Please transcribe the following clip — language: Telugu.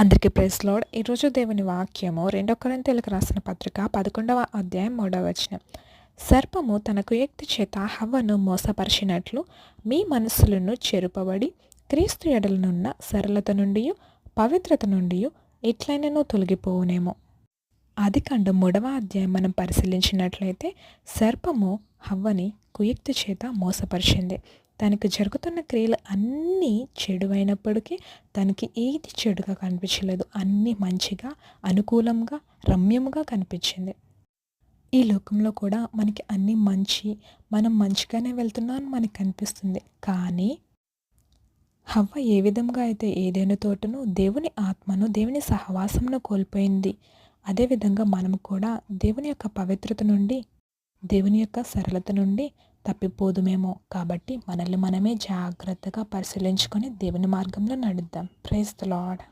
అందరికీ ప్రైజ్ లార్డ్. ఈరోజు దేవుని వాక్యము 2 కొరింథీయులకు రాసిన పత్రిక 11వ అధ్యాయం 3వ వచనం. సర్పము తన కుయుక్తి చేత హవ్వను మోసపరిచినట్లు మీ మనస్సులను చెరుపబడి క్రీస్తు ఎడలనున్న సరళత నుండి పవిత్రత నుండి ఎట్లైనను తొలగిపోవునేమో. ఆదికాండం 3వ అధ్యాయం మనం పరిశీలించినట్లయితే సర్పము హవ్వని కుయుక్తి చేత మోసపరిచింది. తనకు జరుగుతున్న క్రియలు అన్నీ చెడువైనప్పటికీ తనకి ఏది చెడుగా కనిపించలేదు. అన్నీ మంచిగా, అనుకూలంగా, రమ్యంగా కనిపించింది. ఈ లోకంలో కూడా మనకి అన్నీ మంచి, మనం మంచిగానే వెళ్తున్నాం అని మనకు కనిపిస్తుంది. కానీ హవ్వ ఏ విధంగా అయితే ఏదైనా తోటను దేవుని ఆత్మను, దేవుని సహవాసంను కోల్పోయింది, అదేవిధంగా మనం కూడా దేవుని యొక్క పవిత్రత నుండి, దేవుని యొక్క సరళత నుండి తప్పిపోదుమేమో. కాబట్టి మనల్ని మనమే జాగ్రత్తగా పరిశీలించుకొని దేవుని మార్గంలో నడుద్దాం. Praise the lord.